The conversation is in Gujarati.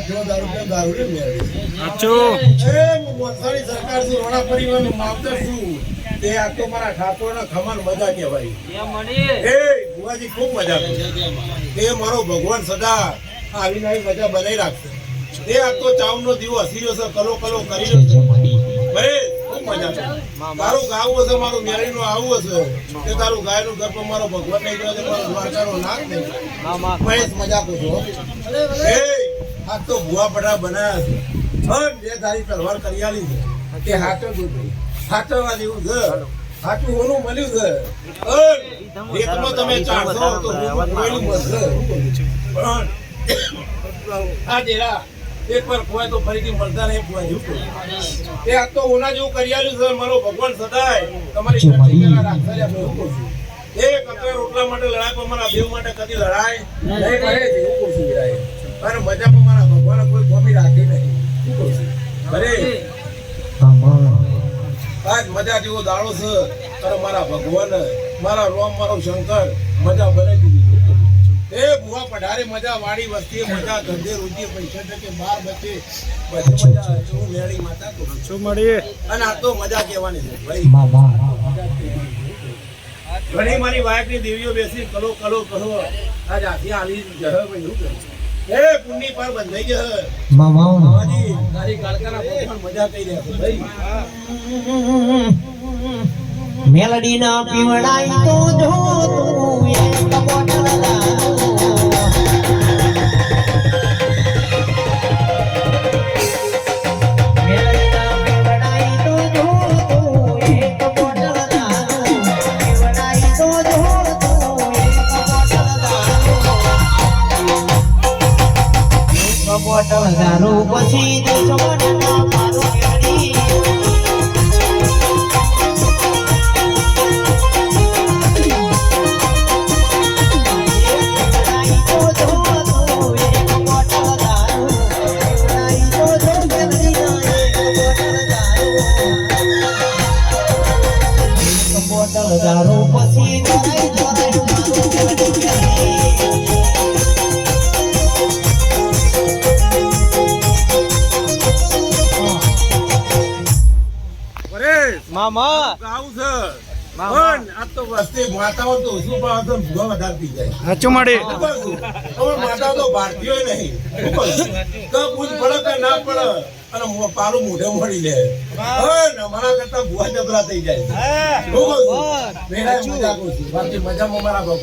જો દારૂ કે દારૂ રે મેળી સાચો એ મોસાણી સરકાર થી રોણા પરિવારનું માવતર છું તે આ તો મારા ઠાકોરના ખમણ મજા કહેવાય એ બુવાજી ખૂબ મજા કરે તે મારો ભગવાન સદા આવી નવી મજા બનાવી રાખશે તે આ તો ચાવનો દીવો હસી રહ્યો છે કલો કલો કરી રહ્યો છે ભલે ખૂબ મજા કરે તારું ગાવું હશે મારું મેળીનું આવું હશે કે તારું ગાયનું ઘર પર મારો ભગવાન નહીં ગયો છે મારો દ્વારકાનો નાથ નહીં મહેશ મજા કરો એ આ તો ભુવા પડા બનાવ્યા છે જે તારી તલવાર કરી આલી છે કે હાચો દૂધ હાચવા જેવું છે હાચું હોનું મળ્યું છે એકમાં તમે ચારસો તો હોનું મળશે આ દેરા એક વાર ખોવાય તો ફરીથી મળતા નહીં ખોવાય એ આ તો ઓના જેવું કરી આલ્યું છે મારો ભગવાન સદાય તમારી શક્તિના રાખશે એ કતરા રોટલા માટે લડાય પણ મારા દેવ માટે કદી લડાય નહીં કરે એવું કોશી વિરાય અને મજા પણ મારા ભગવાને કોઈ કોમી રાખી નહીં અરે આજ મજા જેવો દાડો છે અને મારા ભગવાન મારા રોમ મારો શંકર મજા બનાવી દીધી એ બુવા પઢારે મજા વાડી વસ્તી મજા ધંધે રોજી પૈસા ટકે બાર બચે બધી મજા શું મેળી માતા તો શું મળીએ અને આ તો મજા કહેવાની છે ભાઈ ઘણી મારી વાયકની દેવીઓ બેસી કલો કલો કહો આજ આથી આલી જહ ભાઈ શું કરે એ પુણ્ય પર બંધાઈ ગયો મામાજી તારી કાળકાના ભગવાન મજા કરી રહ્યા છે ભાઈ મેલડી ના પીવડાઈ તો જો તું એક બોટલ દારૂ મેલડી ના પીવડાઈ તો જો તું એક બોટલ દારૂ પીવડાઈ તો જો તું એક બોટલ દારૂ એક બોટલ દારૂ પછી દુશ્મનના મારું મેલડી દારૂ પછી મામા ગાવું છે પણ આ તો વસ્તી માતાઓ તો શું ભાવ તો ભૂવા વધારતી જાય સાચું મળે હવે માતાઓ તો ભારતીયો નહીં તો પૂછ પડે કે ના પડે અને પાલું મોઢે મળી લે અમારા કરતા ભૂવા જબરા થઈ જાય મેળા મજા કરું છું બાકી મજામાં મારા ભગવાન